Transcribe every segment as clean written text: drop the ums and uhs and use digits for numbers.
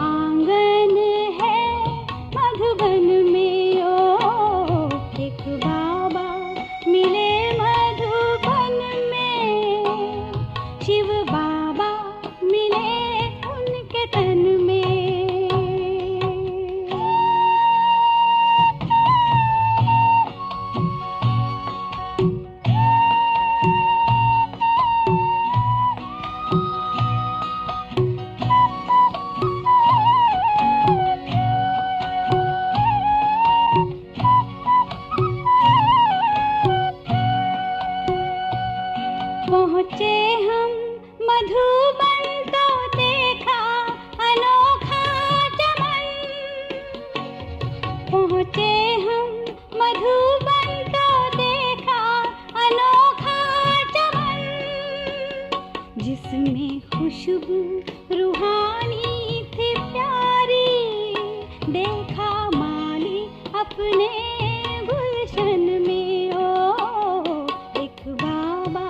आंगन है मधुबन में, ओ एक बाबा मिले मधुबन में, शिव बाबा मिले उनके तन में। पहुँचे हम मधुबन तो देखा अनोखा चमन, पहुँचे हम मधुबन तो देखा अनोखा चमन, जिसमें खुशबू रूहानी थी प्यारी, देखा माली अपने गुलशन में, ओ एक बाबा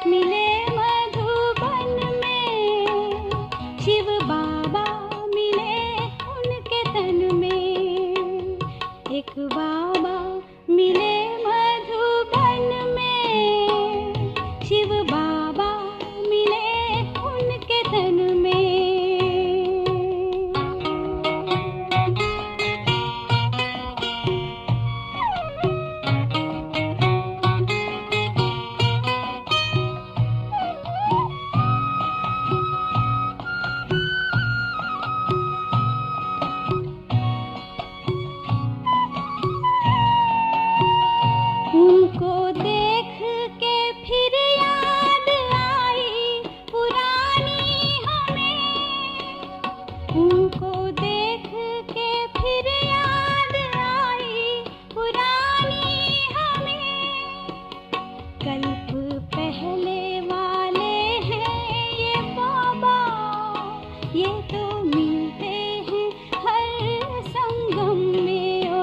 मिले मधुबन में, शिव बाबा मिले उनके तन में, एक बाबा मिले मधुबन में, शिव बाबा मिले उनके तन में। उनको देख के फिर याद आई पुरानी हमें, उनको देख के फिर याद आई पुरानी हमें, कल्प पहले वाले हैं ये बाबा, ये तो मिलते हैं हर संगम में, ओ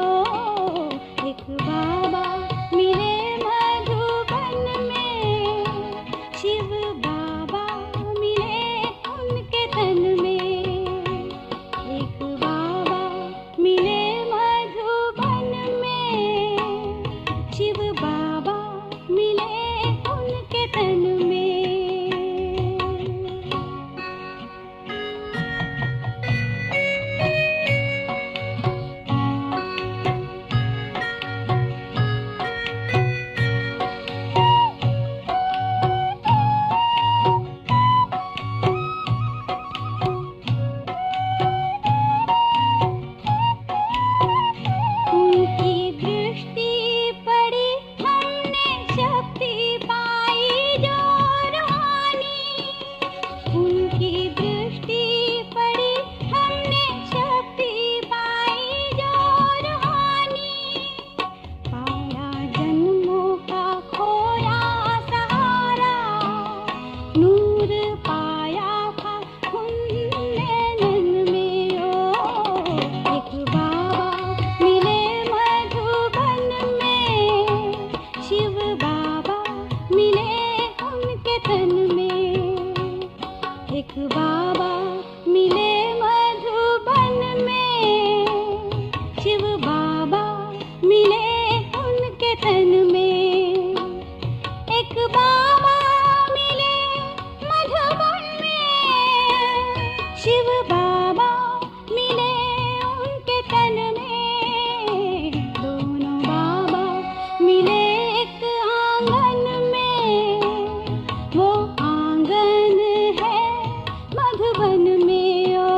एक बाबा मिले मधुबन में, शिव बाबा मिले उनके तन में, एक बाबा मिले मधुबन में, शिव बाबा मिले उनके तन में। उनकी दृष्टि पड़ी हमने शक्ति पाई जो रूहानी, उनकी दृष्टि पड़ी हमने शक्ति पाई जो रूहानी, पाया जन्मों का खोया सहारा, नूर पाया था उनने नैन में, ओ एक बाबा मिले मधुबन में, शिव बाबा मिले उनके तन में, एक बाबा मिले मधुबन में, शिव बाबा मिले उनके तन में, एक बाबा मिले मधुबन में, शिव बाबा मिले उनके तन में, दोनों बाबा मिले एक आंगन में, वो आंगन है मधुबन में, ओ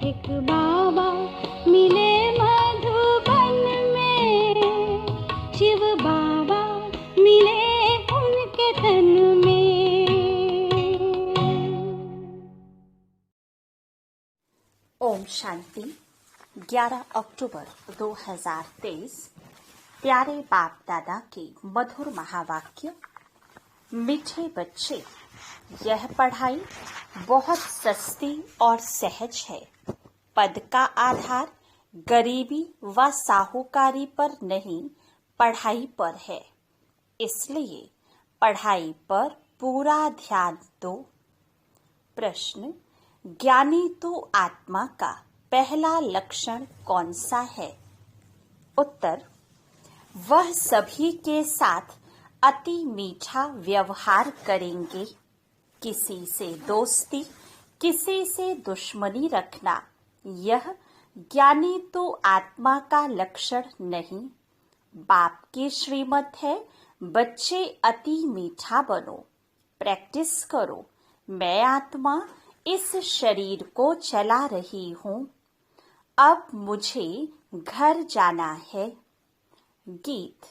एक बाबा मिले मधुबन में, शिव बाबा मिले उनके तन में। ओम शांति। 11 अक्टूबर 2023। प्यारे बाप दादा के मधुर महावाक्य। मीठे बच्चे, यह पढ़ाई बहुत सस्ती और सहज है। पद का आधार गरीबी व साहूकारी पर नहीं, पढ़ाई पर है। इसलिए पढ़ाई पर पूरा ध्यान दो। प्रश्न, ज्ञानी तो आत्मा का पहला लक्षण कौन सा है? उत्तर, वह सभी के साथ अति मीठा व्यवहार करेंगे। किसी से दोस्ती, किसी से दुश्मनी रखना, यह ज्ञानी तो आत्मा का लक्षण नहीं। बाप की श्रीमत है, बच्चे अति मीठा बनो, प्रैक्टिस करो। मैं आत्मा इस शरीर को चला रही हूँ, अब मुझे घर जाना है। गीत,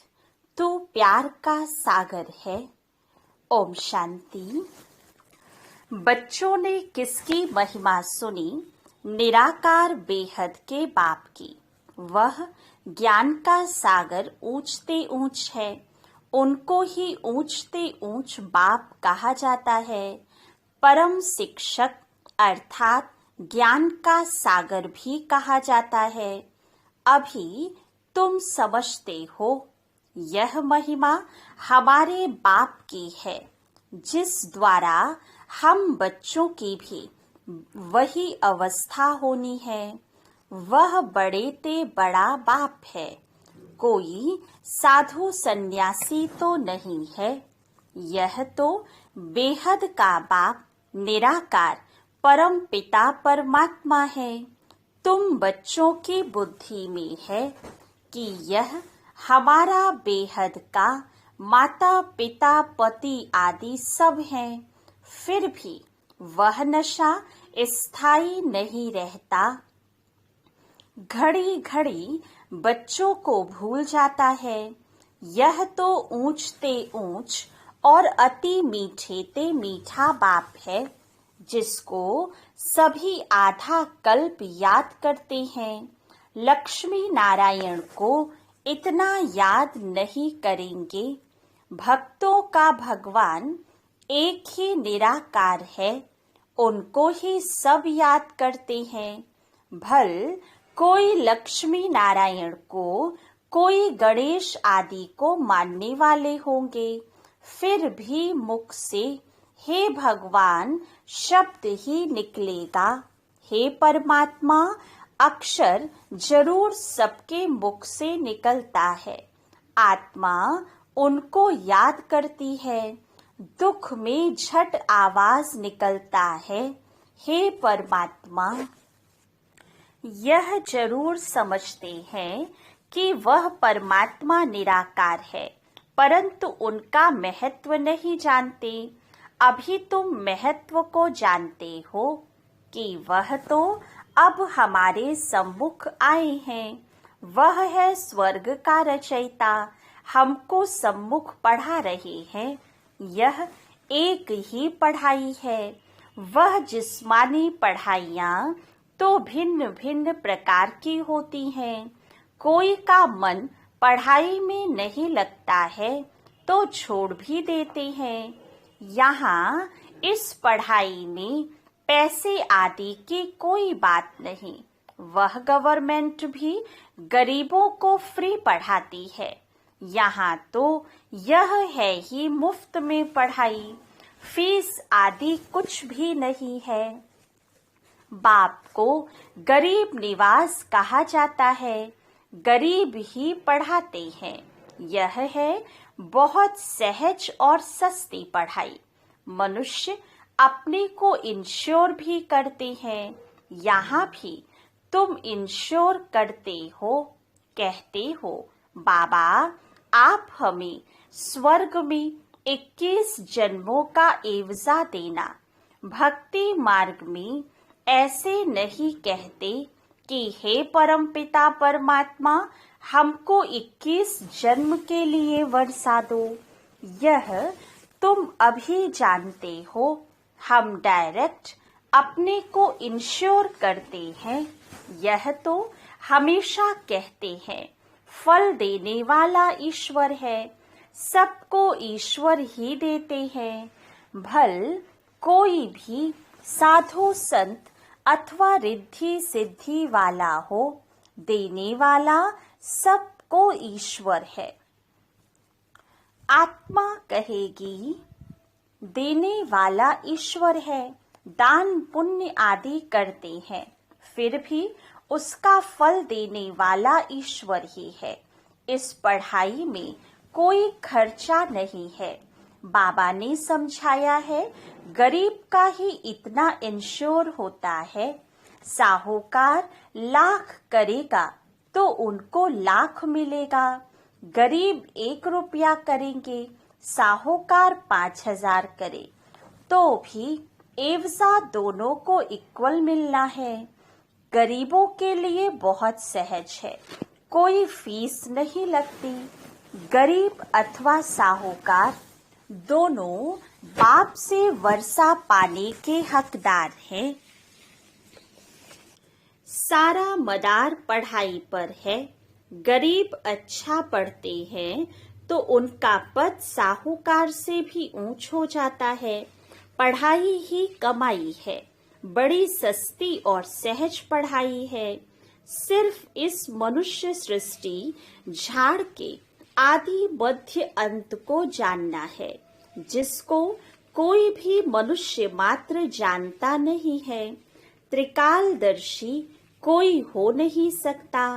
तू प्यार का सागर है। ओम शांति। बच्चों ने किसकी महिमा सुनी? निराकार बेहद के बाप की। वह ज्ञान का सागर ऊंचते ऊंच है, उनको ही ऊंचते ऊंच बाप कहा जाता है। परम शिक्षक अर्थात ज्ञान का सागर भी कहा जाता है। अभी तुम समझते हो, यह महिमा हमारे बाप की है, जिस द्वारा हम बच्चों की भी वही अवस्था होनी है। वह बड़े ते बड़ा बाप है, कोई साधु सन्यासी तो नहीं है। यह तो बेहद का बाप निराकार परम पिता परमात्मा है। तुम बच्चों की बुद्धि में है कि यह हमारा बेहद का माता पिता पति आदि सब हैं, फिर भी वह नशा स्थायी नहीं रहता। घड़ी घड़ी बच्चों को भूल जाता है। यह तो ऊंचते ऊंच और अति मीठे ते मीठा बाप है, जिसको सभी आधा कल्प याद करते हैं। लक्ष्मी नारायण को इतना याद नहीं करेंगे। भक्तों का भगवान एक ही निराकार है, उनको ही सब याद करते हैं। भल कोई लक्ष्मी नारायण को, कोई गणेश आदि को मानने वाले होंगे, फिर भी मुख से हे भगवान शब्द ही निकलेगा। हे परमात्मा अक्षर जरूर सबके मुख से निकलता है। आत्मा उनको याद करती है, दुख में झट आवाज निकलता है, हे परमात्मा। यह जरूर समझते हैं कि वह परमात्मा निराकार है, परंतु उनका महत्व नहीं जानते। अभी तुम महत्व को जानते हो कि वह तो अब हमारे सम्मुख आए हैं। वह है स्वर्ग का रचयिता, हमको सम्मुख पढ़ा रहे हैं। यह एक ही पढ़ाई है। वह जिस्मानी पढ़ाइयाँ तो भिन्न भिन्न प्रकार की होती हैं। कोई का मन पढ़ाई में नहीं लगता है तो छोड़ भी देते हैं। यहाँ इस पढ़ाई में पैसे आदि की कोई बात नहीं। वह गवर्नमेंट भी गरीबों को फ्री पढ़ाती है। यहाँ तो यह है ही मुफ्त में पढ़ाई, फीस आदि कुछ भी नहीं है। बाप को गरीब निवास कहा जाता है, गरीब ही पढ़ाते हैं। यह है बहुत सहज और सस्ती पढ़ाई। मनुष्य अपने को इंश्योर भी करते हैं। यहाँ भी तुम इंश्योर करते हो, कहते हो बाबा आप हमें स्वर्ग में 21 जन्मों का एवजा देना। भक्ति मार्ग में ऐसे नहीं कहते कि हे परमपिता परमात्मा हमको 21 जन्म के लिए वर्षा दो। यह तुम अभी जानते हो। हम डायरेक्ट अपने को इंश्योर करते हैं। यह तो हमेशा कहते हैं फल देने वाला ईश्वर है, सबको ईश्वर ही देते हैं। भल कोई भी साधु संत अथवा रिद्धि सिद्धि वाला हो, देने वाला सबको ईश्वर है। आत्मा कहेगी देने वाला ईश्वर है, दान पुण्य आदि करते हैं, फिर भी उसका फल देने वाला ईश्वर ही है। इस पढ़ाई में कोई खर्चा नहीं है। बाबा ने समझाया है, गरीब का ही इतना इंश्योर होता है। साहूकार लाख करेगा तो उनको लाख मिलेगा। गरीब 1 रुपया करेंगे, साहूकार 5,000 करे तो भी एवजा दोनों को इक्वल मिलना है। गरीबों के लिए बहुत सहज है, कोई फीस नहीं लगती। गरीब अथवा साहूकार दोनों बाप से वर्षा पाने के हकदार हैं। सारा मदार पढ़ाई पर है। गरीब अच्छा पढ़ते हैं तो उनका पद साहूकार से भी ऊंच हो जाता है। पढ़ाई ही कमाई है, बड़ी सस्ती और सहज पढ़ाई है। सिर्फ इस मनुष्य सृष्टि झाड़ के आदि मध्य अंत को जानना है, जिसको कोई भी मनुष्य मात्र जानता नहीं है। त्रिकालदर्शी कोई हो नहीं सकता।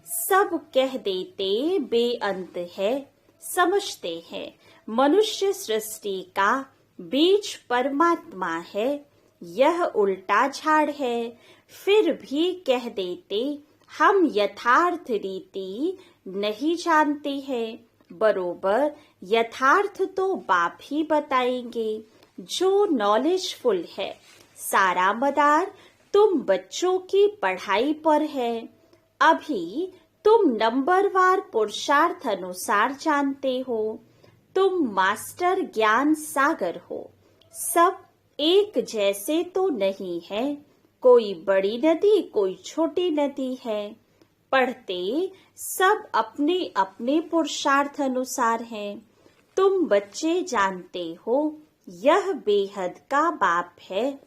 सब कह देते बेअंत है। समझते हैं मनुष्य सृष्टि का बीज परमात्मा है, यह उल्टा झाड़ है। फिर भी कह देते हम यथार्थ रीति नहीं जानते हैं। बरोबर यथार्थ तो बाप ही बताएंगे जो नॉलेजफुल है। सारा मदार तुम बच्चों की पढ़ाई पर है। अभी तुम नंबरवार पुरुषार्थ अनुसार जानते हो। तुम मास्टर ज्ञान सागर हो। सब एक जैसे तो नहीं है, कोई बड़ी नदी कोई छोटी नदी है। पढ़ते सब अपने अपने पुरुषार्थ अनुसार हैं। तुम बच्चे जानते हो यह बेहद का बाप है।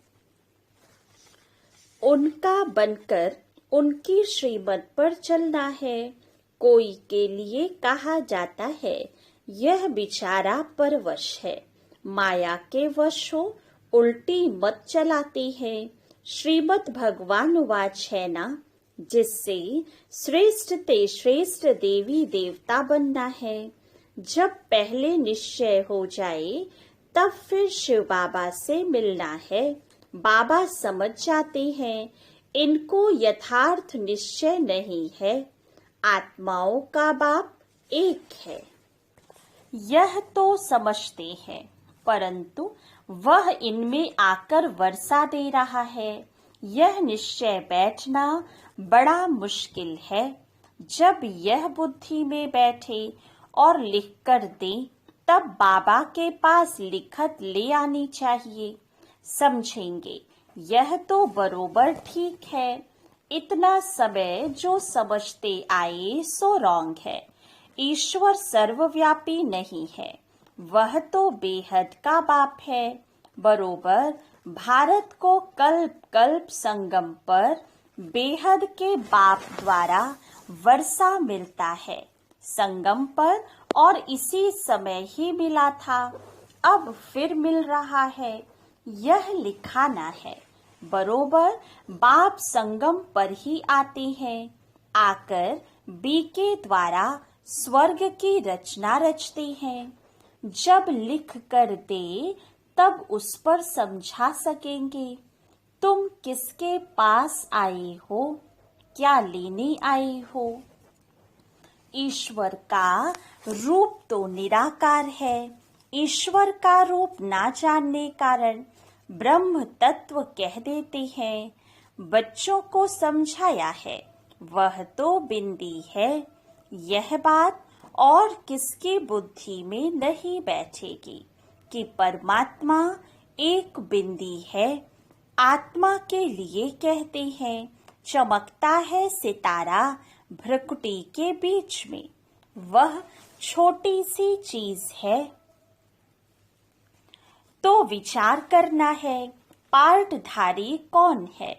उनका बनकर उनकी श्रीमत पर चलना है। कोई के लिए कहा जाता है यह बेचारा परवश है। माया के वश हो, उल्टी मत चलाते हैं। श्रीमत भगवान वाच है ना, जिससे श्रेष्ठ ते श्रेष्ठ देवी देवता बनना है। जब पहले निश्चय हो जाए तब फिर शिव बाबा से मिलना है। बाबा समझ जाते हैं इनको यथार्थ निश्चय नहीं है। आत्माओं का बाप एक है, यह तो समझते हैं, परंतु वह इनमें आकर वर्षा दे रहा है। यह निश्चय बैठना बड़ा मुश्किल है। जब यह बुद्धि में बैठे और लिख कर दे, तब बाबा के पास लिखत ले आनी चाहिए। समझेंगे यह तो बरोबर ठीक है। इतना समय जो समझते आए सो रॉन्ग है। ईश्वर सर्वव्यापी नहीं है, वह तो बेहद का बाप है। बरोबर भारत को कल्प कल्प संगम पर बेहद के बाप द्वारा वर्षा मिलता है। संगम पर और इसी समय ही मिला था, अब फिर मिल रहा है। यह लिखाना है। बरोबर बाप संगम पर ही आते हैं। आकर बीके द्वारा स्वर्ग की रचना रचते हैं। जब लिख कर दे तब उस पर समझा सकेंगे। तुम किसके पास आए हो, क्या लेने आए हो? ईश्वर का रूप तो निराकार है। ईश्वर का रूप ना जानने कारण ब्रह्म तत्व कह देते हैं। बच्चों को समझाया है वह तो बिंदी है। यह बात और किसकी बुद्धि में नहीं बैठेगी कि परमात्मा एक बिंदी है। आत्मा के लिए कहते हैं चमकता है सितारा भ्रकुटी के बीच में, वह छोटी सी चीज है। तो विचार करना है पार्टधारी कौन है।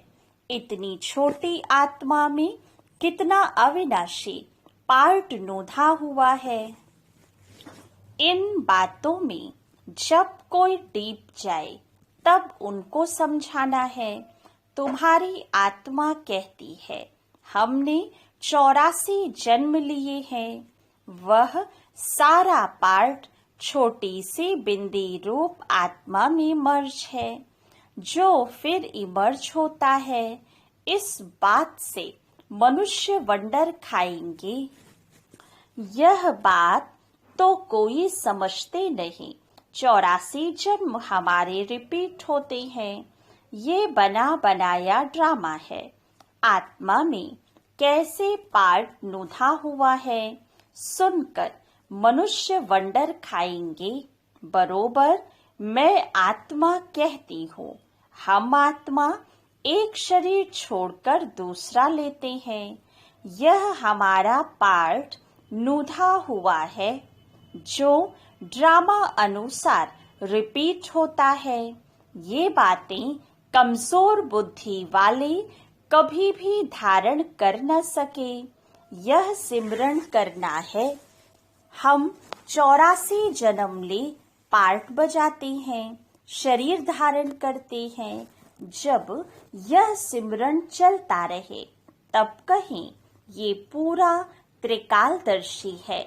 इतनी छोटी आत्मा में कितना अविनाशी पार्ट नोधा हुआ है। इन बातों में जब कोई डीप जाए तब उनको समझाना है। तुम्हारी आत्मा कहती है हमने 84 जन्म लिए हैं। वह सारा पार्ट छोटी सी बिंदी रूप आत्मा में मर्ज है, जो फिर इमर्ज होता है। इस बात से मनुष्य वंडर खाएंगे। यह बात तो कोई समझते नहीं। 84 जन्म हमारे रिपीट होते हैं। ये बना बनाया ड्रामा है। आत्मा में कैसे पार्ट नुधा हुआ है, सुनकर मनुष्य वंडर खाएंगे। बरोबर मैं आत्मा कहती हूँ। हम आत्मा एक शरीर छोड़कर दूसरा लेते हैं। यह हमारा पार्ट नुधा हुआ है, जो ड्रामा अनुसार रिपीट होता है। ये बातें कमजोर बुद्धि वाले कभी भी धारण कर न सके। यह सिमरण करना है। हम 84 जन्म ले पार्ट बजाते हैं, शरीर धारण करते हैं। जब यह सिमरण चलता रहे तब कहीं ये पूरा त्रिकालदर्शी है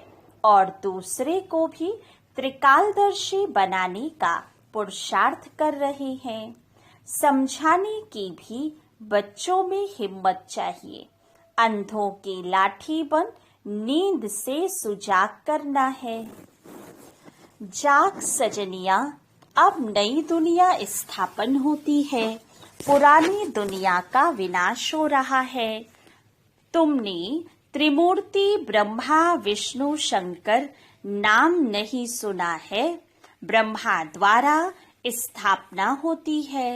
और दूसरे को भी त्रिकालदर्शी बनाने का पुरुषार्थ कर रहे हैं। समझाने की भी बच्चों में हिम्मत चाहिए। अंधों की लाठी बन नींद से सुजाग करना है। जाग सजनिया, अब नई दुनिया स्थापन होती है। पुरानी दुनिया का विनाश हो रहा है। तुमने त्रिमूर्ति ब्रह्मा विष्णु शंकर नाम नहीं सुना है। ब्रह्मा द्वारा स्थापना होती है।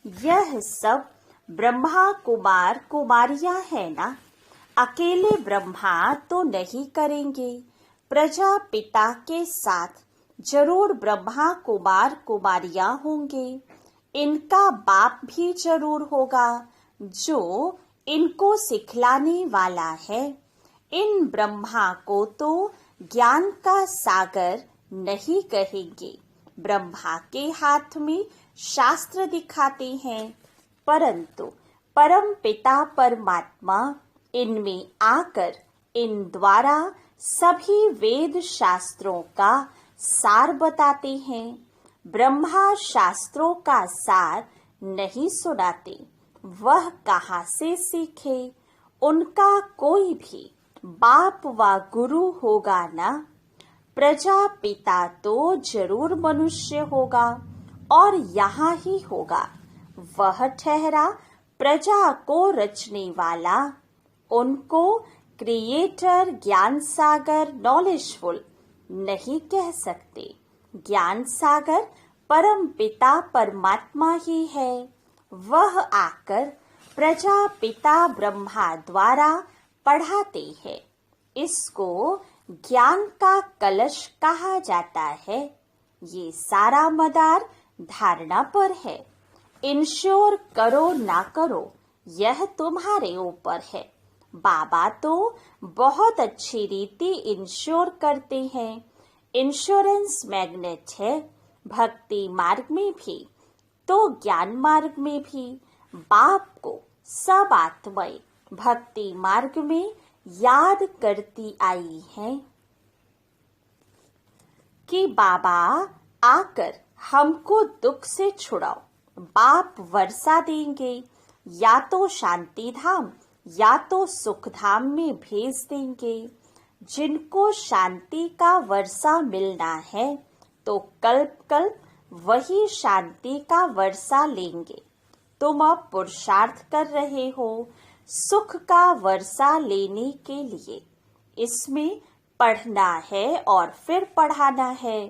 यह सब ब्रह्मा कुमार कुमारियां है ना। अकेले ब्रह्मा तो नहीं करेंगे। प्रजापिता के साथ जरूर ब्रह्मा कुमार कुमारियां होंगे। इनका बाप भी जरूर होगा, जो इनको सिखलाने वाला है। इन ब्रह्मा को तो ज्ञान का सागर नहीं कहेंगे। ब्रह्मा के हाथ में शास्त्र दिखाते हैं, परंतु परम पिता परमात्मा इनमें आकर इन द्वारा सभी वेद शास्त्रों का सार बताते हैं। ब्रह्मा शास्त्रों का सार नहीं सुनाते। वह कहाँ से सीखे? उनका कोई भी बाप व गुरु होगा ना। प्रजापिता तो जरूर मनुष्य होगा और यहाँ ही होगा। वह ठहरा प्रजा को रचने वाला। उनको क्रिएटर, ज्ञान सागर, नॉलेजफुल नहीं कह सकते। ज्ञान सागर परम पिता परमात्मा ही है। वह आकर प्रजापिता ब्रह्मा द्वारा पढ़ाते हैं। इसको ज्ञान का कलश कहा जाता है। ये सारा मदार धारणा पर है। इंश्योर करो ना करो, यह तुम्हारे ऊपर है। बाबा तो बहुत अच्छी रीति इंश्योर करते हैं। इंश्योरेंस मैग्नेट है। भक्ति मार्ग में भी तो ज्ञान मार्ग में भी बाप को सब आत्माएं भक्ति मार्ग में याद करती आई हैं कि बाबा आकर हमको दुख से छुड़ाओ। बाप वर्षा देंगे, या तो शांति धाम या तो सुख धाम में भेज देंगे। जिनको शांति का वर्षा मिलना है तो कल्प कल्प वही शांति का वर्षा लेंगे। तुम अब पुरुषार्थ कर रहे हो सुख का वर्षा लेने के लिए। इसमें पढ़ना है और फिर पढ़ाना है।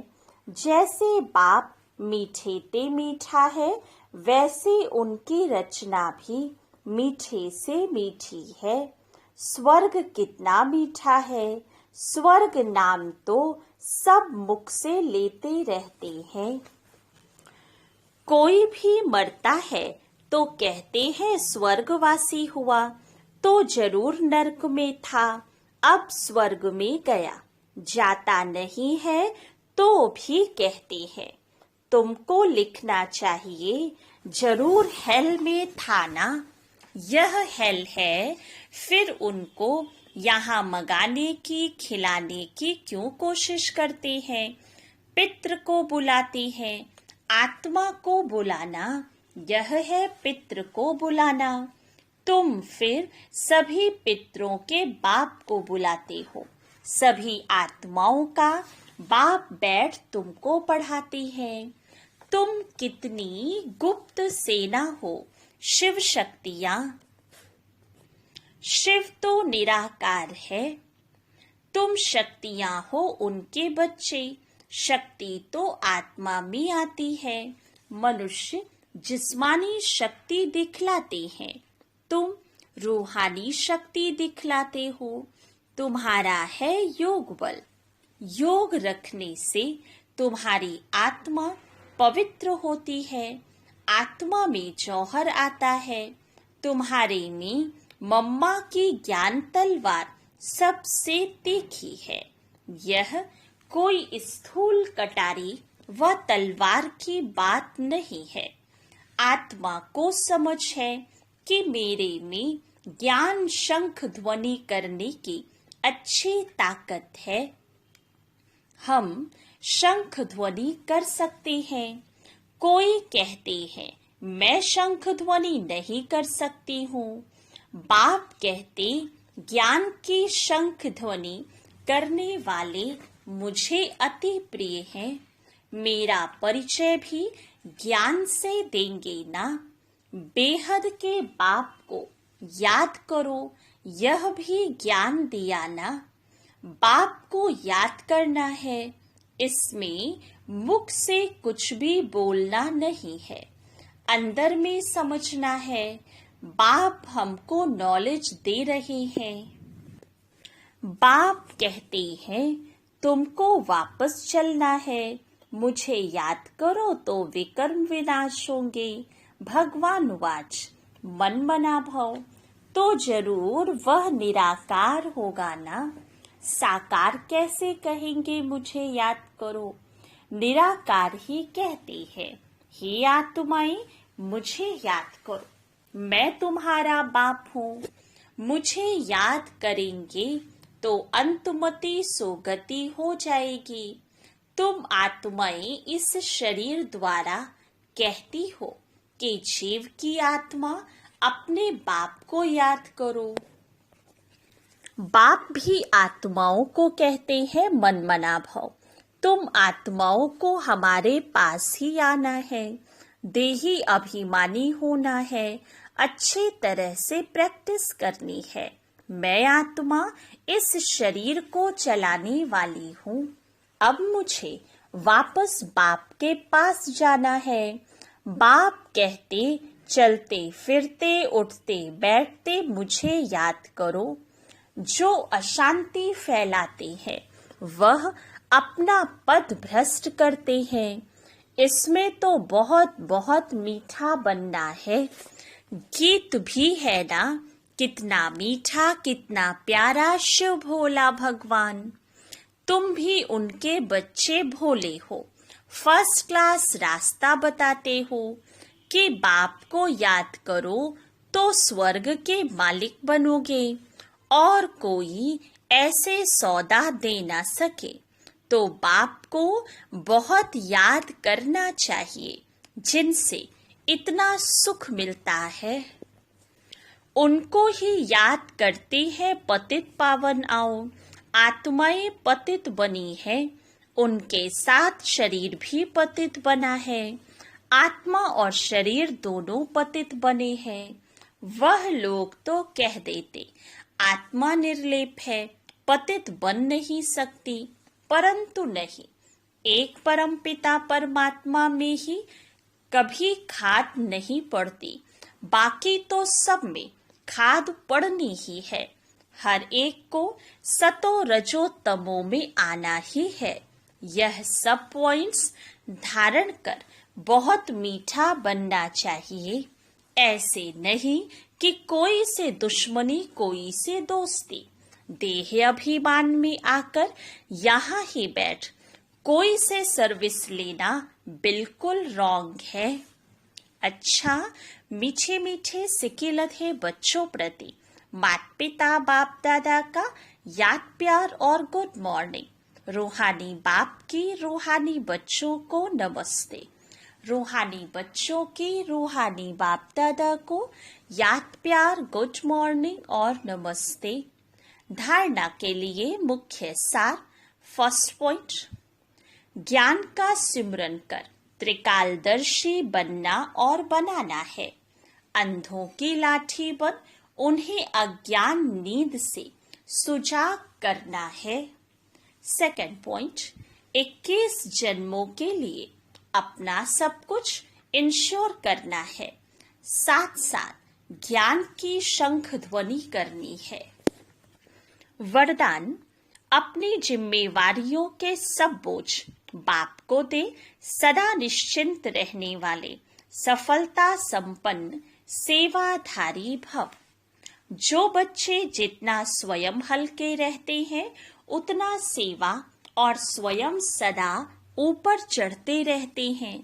जैसे बाप मीठे ते मीठा है, वैसे उनकी रचना भी मीठे से मीठी है। स्वर्ग कितना मीठा है। स्वर्ग नाम तो सब मुख से लेते रहते हैं। कोई भी मरता है तो कहते हैं स्वर्गवासी हुआ, तो जरूर नरक में था, अब स्वर्ग में गया। जाता नहीं है तो भी कहते हैं। तुमको लिखना चाहिए, जरूर हेल में था ना। यह हेल है, फिर उनको यहाँ मगाने की, खिलाने की क्यों कोशिश करते हैं? पितृ को बुलाते हैं, आत्मा को बुलाना, यह है पितृ को बुलाना। तुम फिर सभी पितरों के बाप को बुलाते हो। सभी आत्माओं का बाप बैठ तुमको पढ़ाते हैं। तुम कितनी गुप्त सेना हो, शिव शक्तियां। शिव तो निराकार है, तुम शक्तियां हो उनके बच्चे। शक्ति तो आत्मा में आती है। मनुष्य जिस्मानी शक्ति दिखलाते हैं, तुम रूहानी शक्ति दिखलाते हो। तुम्हारा है योग बल। योग रखने से तुम्हारी आत्मा पवित्र होती है। आत्मा में जौहर आता है। तुम्हारे में मम्मा की ज्ञान तलवार सबसे तीखी है। यह कोई स्थूल कटारी व तलवार की बात नहीं है। आत्मा को समझ है कि मेरे में ज्ञान शंख ध्वनि करने की अच्छी ताकत है। हम शंख ध्वनि कर सकते हैं। कोई कहते हैं मैं शंख ध्वनि नहीं कर सकती हूँ। बाप कहते ज्ञान की शंख ध्वनि करने वाले मुझे अति प्रिय हैं। मेरा परिचय भी ज्ञान से देंगे ना। बेहद के बाप को याद करो, यह भी ज्ञान दिया ना। बाप को याद करना है, इसमें मुख से कुछ भी बोलना नहीं है, अंदर में समझना है। बाप हमको नॉलेज दे रहे हैं। बाप कहते हैं तुमको वापस चलना है। मुझे याद करो तो विकर्म विनाश होंगे। भगवान वाच मन मना भव, तो जरूर वह निराकार होगा ना। साकार कैसे कहेंगे मुझे याद करो? निराकार ही कहते हैं हे आत्माएं मुझे याद करो, मैं तुम्हारा बाप हूँ। मुझे याद करेंगे तो अंतमति सोगति हो जाएगी। तुम आत्माएं इस शरीर द्वारा कहती हो कि जीव की आत्मा अपने बाप को याद करो। बाप भी आत्माओं को कहते हैं मन मना भव, तुम आत्माओं को हमारे पास ही आना है। देही अभिमानी होना है, अच्छी तरह से प्रैक्टिस करनी है। मैं आत्मा इस शरीर को चलाने वाली हूँ। अब मुझे वापस बाप के पास जाना है। बाप कहते चलते फिरते उठते बैठते मुझे याद करो। जो अशांति फैलाते हैं वह अपना पद भ्रष्ट करते हैं। इसमें तो बहुत बहुत मीठा बनना है। गीत भी है ना, कितना मीठा कितना प्यारा शिव भोला भगवान। तुम भी उनके बच्चे भोले हो। फर्स्ट क्लास रास्ता बताते हो कि बाप को याद करो तो स्वर्ग के मालिक बनोगे। और कोई ऐसे सौदा दे ना सके तो बाप को बहुत याद करना चाहिए, जिनसे इतना सुख मिलता है। उनको ही याद करते हैं पतित पावन आओ। आत्माएं पतित बनी है, उनके साथ शरीर भी पतित बना है। आत्मा और शरीर दोनों पतित बने हैं। वह लोग तो कह देते आत्मा निर्लेप है, पतित बन नहीं सकती, परंतु नहीं, एक परम पिता परमात्मा में ही कभी खाद नहीं पड़ती, बाकी तो सब में खाद पड़नी ही है। हर एक को सतो रजो तमो में आना ही है। यह सब पॉइंट्स धारण कर बहुत मीठा बनना चाहिए। ऐसे नहीं कि कोई से दुश्मनी कोई से दोस्ती। देह अभिमान में आकर यहाँ ही बैठ कोई से सर्विस लेना बिल्कुल रॉन्ग है। अच्छा, मीठे मीठे सिक्के लधे बच्चों प्रति माता पिता बाप दादा का याद प्यार और गुड मॉर्निंग। रूहानी बाप की रूहानी बच्चों को नमस्ते। रूहानी बच्चों की रूहानी बाप दादा को याद प्यार गुड मॉर्निंग और नमस्ते। धारणा के लिए मुख्य सार। फर्स्ट पॉइंट, ज्ञान का सिमरन कर त्रिकालदर्शी बनना और बनाना है। अंधों की लाठी बन उन्हें अज्ञान नींद से सुजाग करना है। सेकंड पॉइंट, 21 जन्मों के लिए अपना सब कुछ इंश्योर करना है, साथ साथ ज्ञान की शंख ध्वनि करनी है। वरदान, अपनी जिम्मेवारियों के सब बोझ बाप को दे, सदा निश्चिंत रहने वाले सफलता संपन्न सेवाधारी भव। जो बच्चे जितना स्वयं हल्के रहते हैं उतना सेवा और स्वयं सदा ऊपर चढ़ते रहते हैं,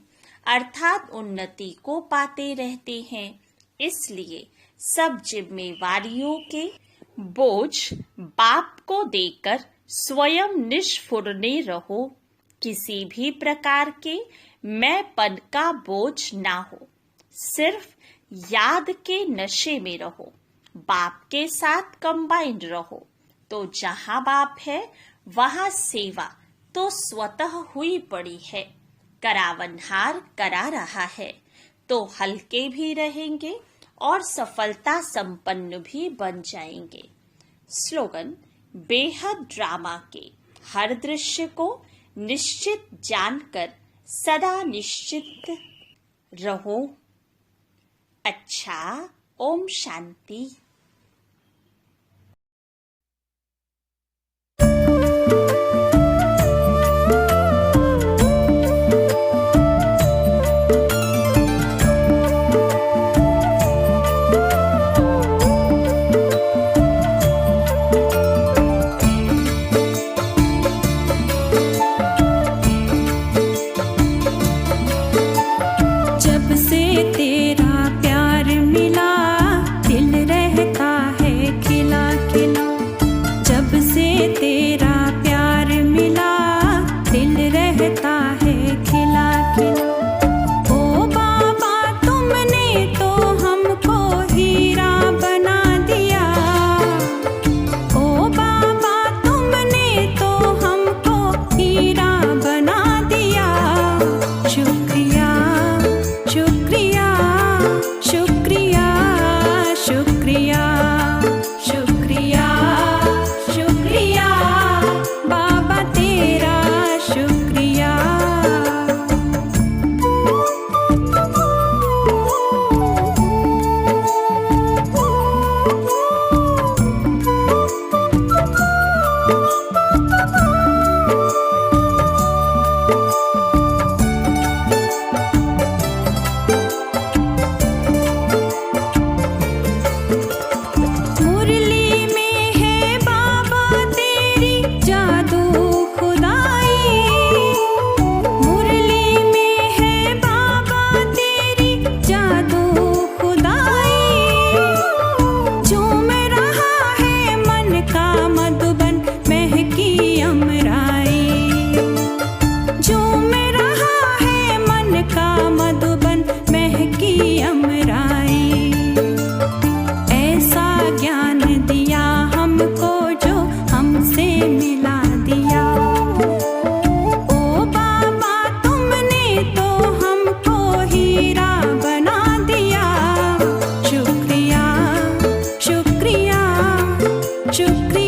अर्थात उन्नति को पाते रहते हैं। इसलिए सब जिम्मेवारियों के बोझ बाप को देकर स्वयं निष्फुरने रहो। किसी भी प्रकार के मैंपन का बोझ ना हो, सिर्फ याद के नशे में रहो। बाप के साथ कंबाइंड रहो तो जहां बाप है वहां सेवा तो स्वतः हुई पड़ी है। करावनहार करा रहा है तो हल्के भी रहेंगे और सफलता संपन्न भी बन जाएंगे। स्लोगन, बेहद ड्रामा के हर दृश्य को निश्चित जानकर सदा निश्चित रहो। अच्छा, ओम शांति। जब से तेरा प्यार मिला दिल रहता है खिला खिला। जब से तेरा प्यार मिला दिल रहता है खिला खिला। ओ बाबा तुमने तो हमको हीरा बना दिया। ओ बाबा तुमने तो हमको हीरा बना दिया। शुक्रिया शुक्रिया शुक्रिया शुक्रिया शुक्रिया शुक्रिया बाबा तेरा शुक्रिया। मुरली में है बाबा तेरी जादू खुदाई। मुरली में है बाबा तेरी जादू खुदाई। झूम रहा है मन का मधुबन महकी अमराई। झूम रहा है मन का मधुबन महकी अमराई। ऐसा ज्ञान दिया हमको जो हमसे मिला दिया। ओ बाबा तुमने तो हमको हीरा बना दिया। शुक्रिया शुक्रिया शुक्रिया